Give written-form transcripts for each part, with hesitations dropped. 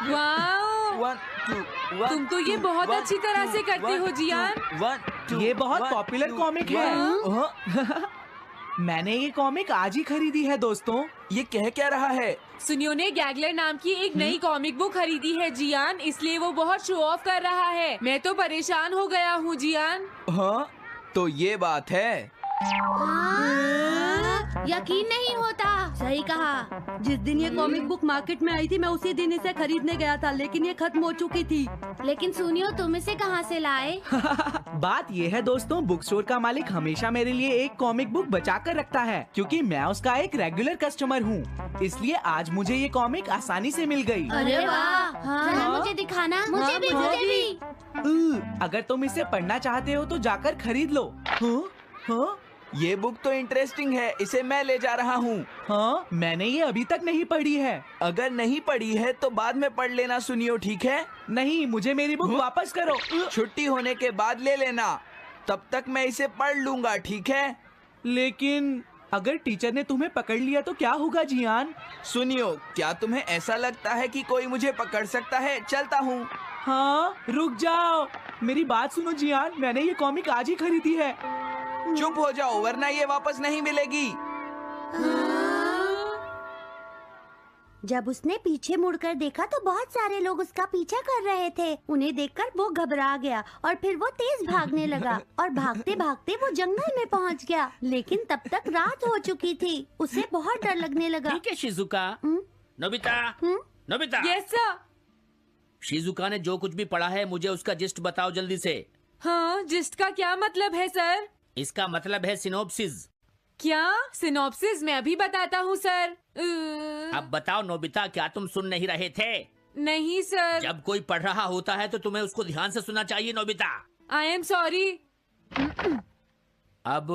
वाह, तुम तो ये बहुत अच्छी तरह से करते हो जियान। ये बहुत पॉपुलर कॉमिक है। मैंने ये कॉमिक आज ही खरीदी है दोस्तों। ये कह क्या रहा है? सुनियो ने गैगलर नाम की एक नई कॉमिक बुक खरीदी है जियान, इसलिए वो बहुत शो ऑफ कर रहा है। मैं तो परेशान हो गया हूँ जियान। हाँ, तो ये बात है। यकीन नहीं होता। सही कहा। जिस दिन ये कॉमिक बुक मार्केट में आई थी मैं उसी दिन इसे खरीदने गया था, लेकिन ये खत्म हो चुकी थी। लेकिन सुनियो, तुम इसे कहाँ से लाए? बात ये है दोस्तों, बुक स्टोर का मालिक हमेशा मेरे लिए एक कॉमिक बुक बचा कर रखता है, क्योंकि मैं उसका एक रेगुलर कस्टमर हूँ। इसलिए आज मुझे ये कॉमिक आसानी से मिल गई। अरे वाह, जरा मुझे दिखाना। मुझे भी। अगर तुम इसे पढ़ना चाहते हो तो जाकर खरीद लो। हाँ? ये बुक तो इंटरेस्टिंग है, इसे मैं ले जा रहा हूँ। हाँ, मैंने ये अभी तक नहीं पढ़ी है। अगर नहीं पढ़ी है तो बाद में पढ़ लेना सुनियो, ठीक है? नहीं, मुझे मेरी बुक वापस करो। छुट्टी होने के बाद ले लेना, तब तक मैं इसे पढ़ लूंगा, ठीक है? लेकिन अगर टीचर ने तुम्हें पकड़ लिया तो क्या होगा जियान? सुनियो, क्या तुम्हें ऐसा लगता है कि कोई मुझे पकड़ सकता है? चलता हूँ। हाँ, रुक जाओ, मेरी बात सुनो जियान, मैंने ये कॉमिक आज ही खरीदी है। चुप हो जाओ, वरना ये वापस नहीं मिलेगी। जब उसने पीछे मुड़कर देखा तो बहुत सारे लोग उसका पीछा कर रहे थे। उन्हें देखकर वो घबरा गया और फिर वो तेज भागने लगा और भागते भागते वो जंगल में पहुंच गया। लेकिन तब तक रात हो चुकी थी। उसे बहुत डर लगने लगा। ठीक है Shizuka. Nobita, Nobita. Yes sir. Shizuka ने जो कुछ भी पढ़ा है मुझे उसका जिस्ट बताओ जल्दी से। हाँ, जिस्ट का क्या मतलब है सर? इसका मतलब है सिनोप्सिस। क्या? सिनॉप्सिस मैं अभी बताता हूँ सर। अब बताओ नोबिता, क्या तुम सुन नहीं रहे थे? नहीं सर। जब कोई पढ़ रहा होता है तो तुम्हें उसको ध्यान से सुनना चाहिए नोबिता। I am sorry. अब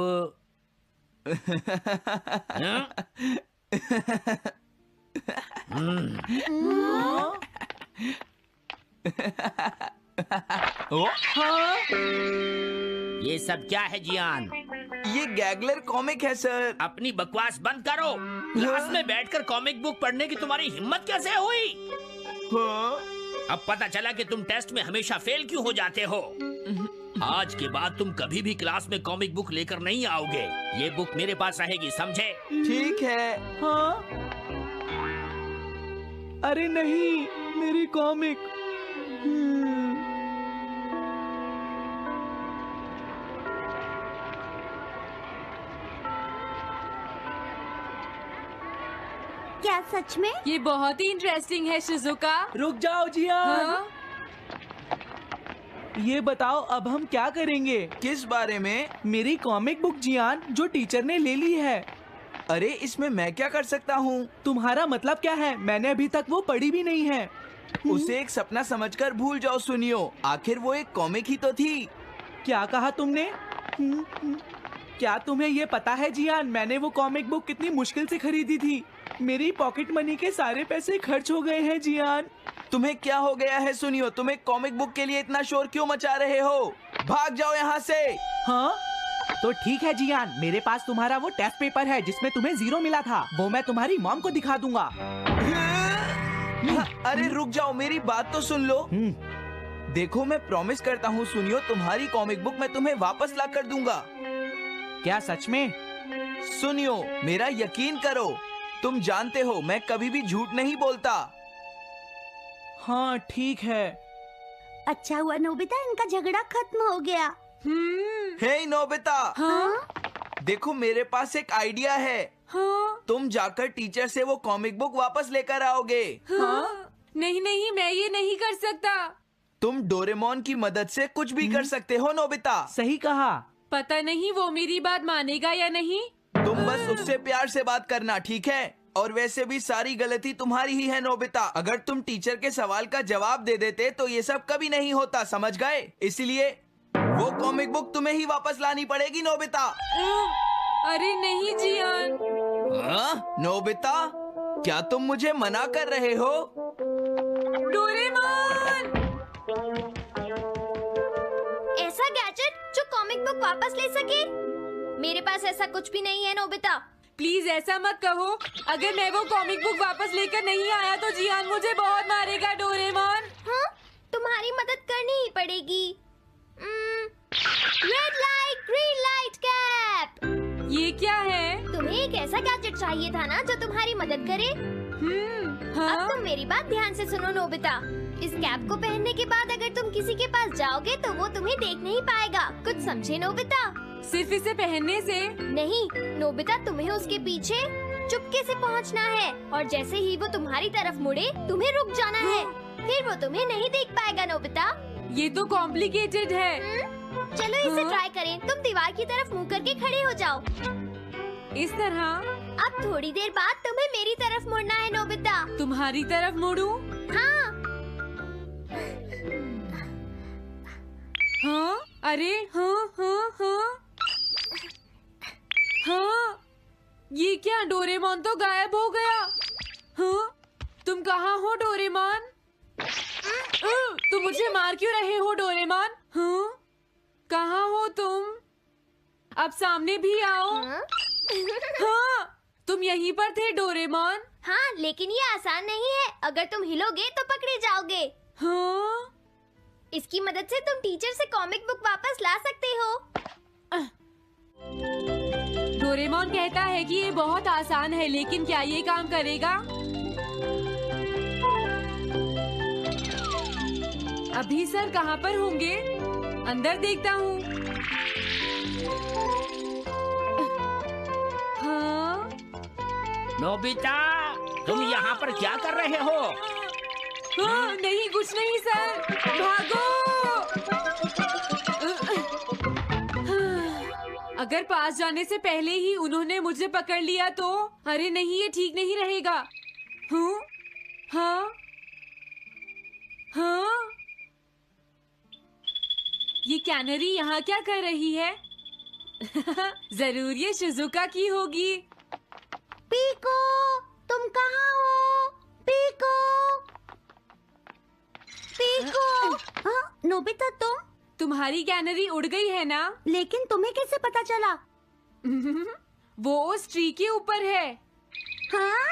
ये सब क्या है जियान? ये गैगलर कॉमिक है सर। अपनी बकवास बंद करो। क्लास में बैठकर कॉमिक बुक पढ़ने की तुम्हारी हिम्मत कैसे हुई? अब पता चला कि तुम टेस्ट में हमेशा फेल क्यों हो जाते हो। आज के बाद तुम कभी भी क्लास में कॉमिक बुक लेकर नहीं आओगे। ये बुक मेरे पास रहेगी, समझे? ठीक है। हाँ? अरे नहीं, मेरी कॉमिक। क्या सच में? ये बहुत ही इंटरेस्टिंग है शिजुका। रुक जाओ जियान। हाँ? ये बताओ अब हम क्या करेंगे? किस बारे में? मेरी कॉमिक बुक जियान, जो टीचर ने ले ली है। अरे इसमें मैं क्या कर सकता हूँ? तुम्हारा मतलब क्या है? मैंने अभी तक वो पढ़ी भी नहीं है। उसे एक सपना समझकर भूल जाओ सुनियो, आखिर वो एक कॉमिक ही तो थी। क्या कहा तुमने? क्या तुम्हें ये पता है जियान, मैंने वो कॉमिक बुक कितनी मुश्किल से खरीदी थी। मेरी पॉकेट मनी के सारे पैसे खर्च हो गए हैं जियान। तुम्हें क्या हो गया है सुनियो? तुम एक कॉमिक बुक के लिए इतना शोर क्यों मचा रहे हो? भाग जाओ यहाँ से। हाँ? तो ठीक है जियान, मेरे पास तुम्हारा वो टेस्ट पेपर है जिसमें तुम्हें 0 मिला था। वो मैं तुम्हारी मॉम को दिखा दूंगा। अरे रुक जाओ, मेरी बात तो सुन लो। देखो, मैं प्रॉमिस करता हूँ सुनियो, तुम्हारी कॉमिक बुक मैं तुम्हें वापस ला कर दूंगा। क्या सच में? सुनियो, मेरा यकीन करो, तुम जानते हो मैं कभी भी झूठ नहीं बोलता। हाँ ठीक है। अच्छा हुआ नोबिता, इनका झगड़ा खत्म हो गया। हे नोबिता। हाँ? देखो, मेरे पास एक आइडिया है। हाँ? तुम जाकर टीचर से वो कॉमिक बुक वापस लेकर आओगे। हाँ? नहीं नहीं, मैं ये नहीं कर सकता। तुम डोरेमोन की मदद से कुछ भी कर सकते हो नोबिता। सही कहा। पता नहीं वो मेरी बात मानेगा या नहीं। तुम बस उससे प्यार से बात करना, ठीक है? और वैसे भी सारी गलती तुम्हारी ही है नोबिता। अगर तुम टीचर के सवाल का जवाब दे देते तो ये सब कभी नहीं होता, समझ गए? इसलिए वो कॉमिक बुक तुम्हें ही वापस लानी पड़ेगी नोबिता। अरे नहीं जियान। नोबिता, क्या तुम मुझे मना कर रहे हो? डोरेमोन! ऐसा गैजेट जो कॉमिक बुक वापस ले सके? मेरे पास ऐसा कुछ भी नहीं है नोबिता। प्लीज ऐसा मत कहो। अगर मैं वो कॉमिक बुक वापस लेकर नहीं आया तो जियान मुझे बहुत मारेगा डोरेमोन। हाँ, तुम्हारी मदद करनी ही पड़ेगी। Red light green light cap. ये क्या है? तुम्हें एक ऐसा गैजेट चाहिए था ना जो तुम्हारी मदद करे। हाँ? अब तुम मेरी बात ध्यान से सुनो नोबिता। इस कैप को पहनने के बाद अगर तुम किसी के पास जाओगे तो वो तुम्हें देख नहीं पाएगा। कुछ समझे नोबिता? सिर्फ इसे पहनने से? नहीं नोबिता, तुम्हें उसके पीछे चुपके से पहुंचना है और जैसे ही वो तुम्हारी तरफ मुड़े तुम्हें रुक जाना है। फिर वो तुम्हें नहीं देख पाएगा नोबिता। ये तो कॉम्प्लिकेटेड है। चलो इसे हाँ? ट्राई करें। तुम दीवार की तरफ मुंह करके खड़े हो जाओ। इस तरह? अब थोड़ी देर बाद तुम्हें मेरी तरफ मुड़ना है नोबिता। तुम्हारी तरफ मुड़ूं? हाँ। हाँ? अरे हाँ हाँ हाँ हाँ, ये क्या? डोरेमोन तो गायब हो गया। हाँ? तुम कहाँ हो डोरेमोन? तुम मुझे मार क्यों रहे हो डोरेमोन? हाँ? कहाँ हो तुम? अब सामने भी आओ। हाँ? हाँ, तुम यहीं पर थे डोरेमोन। हाँ, लेकिन ये आसान नहीं है। अगर तुम हिलोगे तो पकड़े जाओगे। हाँ? इसकी मदद से तुम टीचर से कॉमिक बुक वापस ला सकते हो। डोरेमोन कहता है कि ये बहुत आसान है, लेकिन क्या ये काम करेगा? अभी सर कहाँ पर होंगे? अंदर देखता हूँ। हाँ? नोबिता, तुम यहाँ पर क्या कर रहे हो? हाँ, नहीं कुछ नहीं सर, भागो। अगर पास जाने से पहले ही उन्होंने मुझे पकड़ लिया तो? अरे नहीं, ये ठीक नहीं रहेगा। हाँ? हाँ? हाँ? ये कैनरी यहाँ क्या कर रही है? जरूर ये शिजुका की होगी। पीको, तुम कहाँ हो? Piko, Piko. हाँ, नोबिता तुम्हारी कैनरी उड़ गई है ना? लेकिन तुम्हें कैसे पता चला? वो उस ट्री के ऊपर है। हाँ?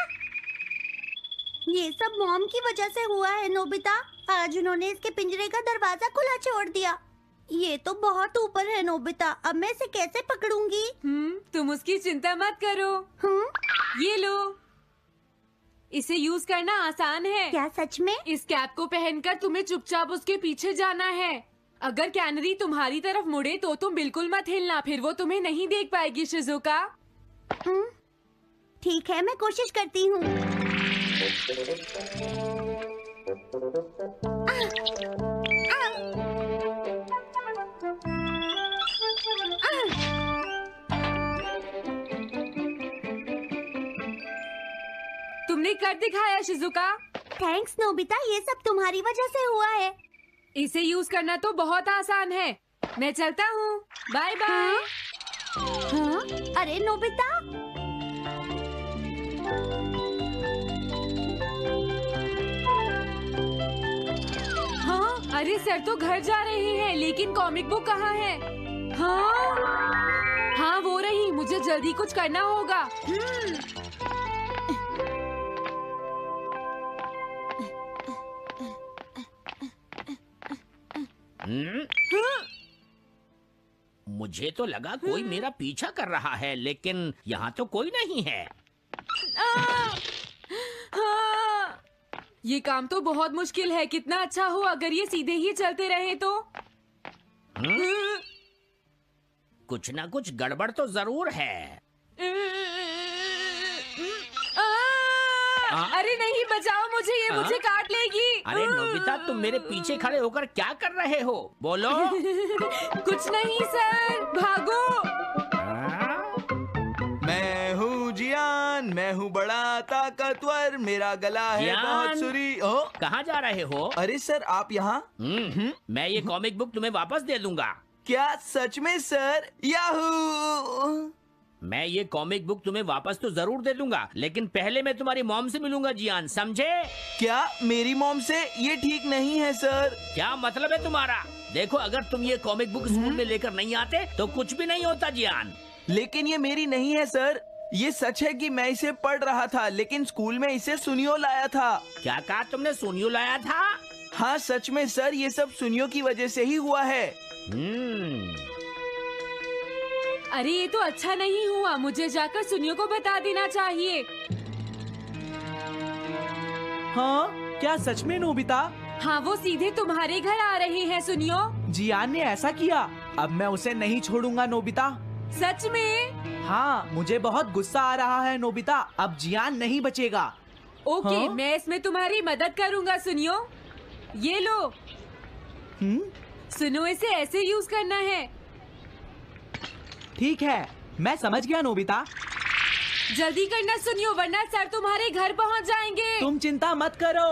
ये सब मॉम की वजह से हुआ है नोबिता। आज उन्होंने इसके पिंजरे का दरवाजा खुला छोड़ दिया। ये तो बहुत ऊपर है नोबिता। अब मैं इसे कैसे पकड़ूंगी? तुम उसकी चिंता मत करो। ये लो, इसे यूज करना आसान है। क्या सच में? इस कैप को पहनकर तुम्हें चुपचाप उसके पीछे जाना है। अगर कैनरी तुम्हारी तरफ मुड़े तो तुम बिल्कुल मत हिलना, फिर वो तुम्हें नहीं देख पाएगी शिजुका। ठीक है, मैं कोशिश करती हूँ। तुमने कर दिखाया शिजुका। थैंक्स नोबिता, ये सब तुम्हारी वजह से हुआ है। इसे यूज करना तो बहुत आसान है। मैं चलता हूँ, बाय बाय। हाँ? अरे नोबिता, हाँ? अरे सर तो घर जा रहे हैं, लेकिन कॉमिक बुक कहाँ है? हाँ? हाँ वो रही, मुझे जल्दी कुछ करना होगा। मुझे तो लगा कोई मेरा पीछा कर रहा है, लेकिन यहाँ तो कोई नहीं है। हाँ, ये काम तो बहुत मुश्किल है। कितना अच्छा हो अगर ये सीधे ही चलते रहे तो। कुछ ना कुछ गड़बड़ तो जरूर है। अरे नहीं, बचाओ मुझे, ये मुझे काट लेगी। अरे नोबिता, तुम मेरे पीछे खड़े होकर क्या कर रहे हो? बोलो। कुछ नहीं सर, भागो। मैं हूँ जियान, मैं हूँ बड़ा ताकतवर, मेरा गला है जियान? बहुत सुरी। ओ, कहाँ जा रहे हो? अरे सर आप यहाँ? मैं ये कॉमिक बुक तुम्हें वापस दे दूंगा। क्या सच में सर? याहू! मैं ये कॉमिक बुक तुम्हें वापस तो जरूर दे दूंगा, लेकिन पहले मैं तुम्हारी मॉम से मिलूंगा जियान, समझे? क्या मेरी मॉम से? ये ठीक नहीं है सर। क्या मतलब है तुम्हारा? देखो, अगर तुम ये कॉमिक बुक स्कूल में लेकर नहीं आते तो कुछ भी नहीं होता जियान। लेकिन ये मेरी नहीं है सर। ये सच है कि मैं इसे पढ़ रहा था, लेकिन स्कूल में इसे सुनियो लाया था। क्या कहा तुमने? सुनियो लाया था? हाँ सच में सर, ये सब सुनियो की वजह से ही हुआ है। अरे ये तो अच्छा नहीं हुआ, मुझे जाकर सुनियो को बता देना चाहिए। हाँ, क्या सच में नोबिता? हाँ, वो सीधे तुम्हारे घर आ रहे हैं सुनियो। जियान ने ऐसा किया। अब मैं उसे नहीं छोड़ूंगा नोबिता। सच में? हाँ, मुझे बहुत गुस्सा आ रहा है नोबिता। अब जियान नहीं बचेगा। ओके, हाँ? मैं इसमें तुम्हारी मदद करूँगा सुनियो। ये लो, सुनो, इसे ऐसे यूज करना है। ठीक है, मैं समझ गया नोबिता। जल्दी करना सुनियो, वरना सर तुम्हारे घर पहुंच जाएंगे। तुम चिंता मत करो।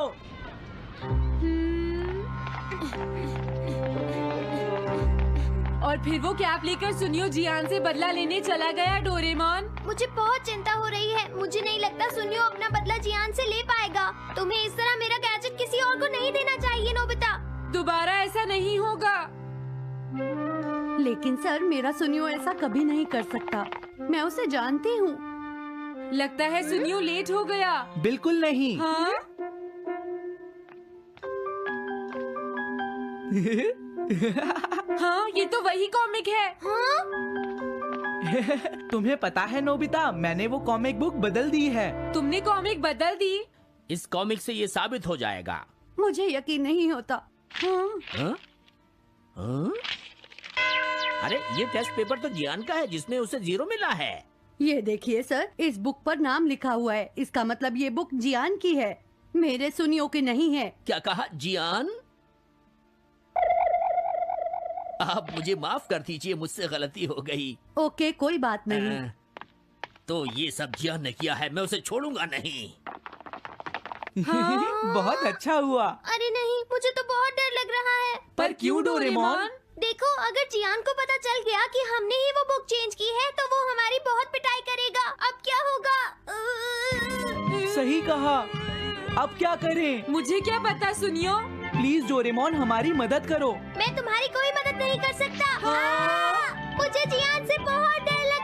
और फिर वो कैप लेकर सुनियो जियान से बदला लेने चला गया। डोरेमोन, मुझे बहुत चिंता हो रही है। मुझे नहीं लगता सुनियो अपना बदला जियान से ले पाएगा। तुम्हें इस तरह मेरा गैजेट किसी और को नहीं देना चाहिए नोबिता। दोबारा ऐसा नहीं होगा। लेकिन सर, मेरा सुनियो ऐसा कभी नहीं कर सकता। मैं उसे जानती हूँ। लगता है सुनियो लेट हो गया। बिल्कुल नहीं। हाँ? हाँ, ये तो वही कॉमिक है। हाँ? तुम्हें पता है नोबिता, मैंने वो कॉमिक बुक बदल दी है। तुमने कॉमिक बदल दी? इस कॉमिक से ये साबित हो जाएगा। मुझे यकीन नहीं होता। हाँ? हाँ? हाँ? अरे ये टेस्ट पेपर तो जियान का है, जिसमें उसे 0 मिला है। ये देखिए सर, इस बुक पर नाम लिखा हुआ है। इसका मतलब ये बुक जियान की है, मेरे सुनियो की नहीं है। क्या कहा? जियान? आप मुझे माफ कर दीजिए, मुझसे गलती हो गई। ओके, कोई बात नहीं। तो ये सब जियान ने किया है, मैं उसे छोड़ूंगा नहीं। बहुत अच्छा हुआ। अरे नहीं, मुझे तो बहुत डर लग रहा है। पर क्यों डोरेमोन? देखो, अगर जियान को पता चल गया कि हमने ही वो बुक चेंज की है, तो वो हमारी बहुत पिटाई करेगा। अब क्या होगा? सही कहा। अब क्या करें? मुझे क्या पता सुनियो। प्लीज डोरेमोन, हमारी मदद करो। मैं तुम्हारी कोई मदद नहीं कर सकता। मुझे जियान से बहुत डर लग